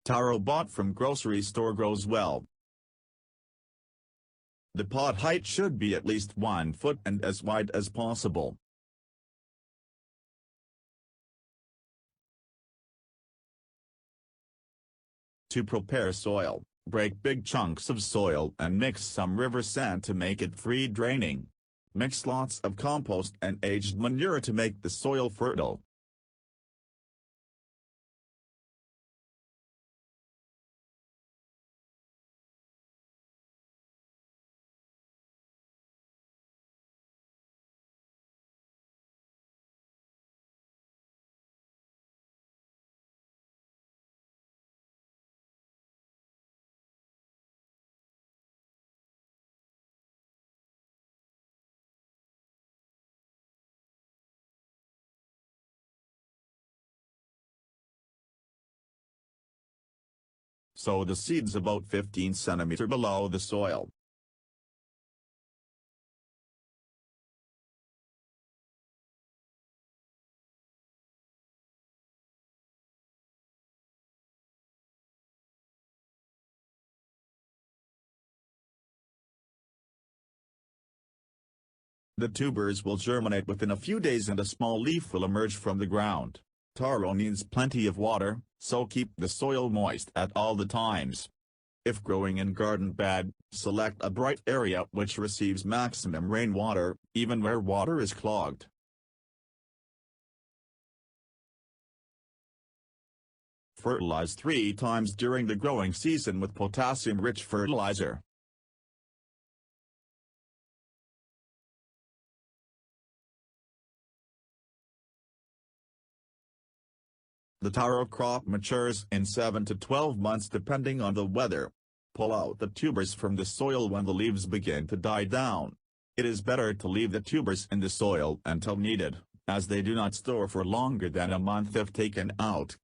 Taro bought from grocery store grows well. The pot height should be at least 1 foot and as wide as possible. To prepare soil, break big chunks of soil and mix some river sand to make it free draining. Mix lots of compost and aged manure to make the soil fertile. Sow the seeds about 15 cm below the soil. The tubers will germinate within a few days and a small leaf will emerge from the ground. Taro needs plenty of water, so keep the soil moist at all the times. If growing in garden bed, select a bright area which receives maximum rainwater, even where water is clogged. Fertilize 3 times during the growing season with potassium-rich fertilizer. The taro crop matures in 7 to 12 months depending on the weather. Pull out the tubers from the soil when the leaves begin to die down. It is better to leave the tubers in the soil until needed, as they do not store for longer than a month if taken out.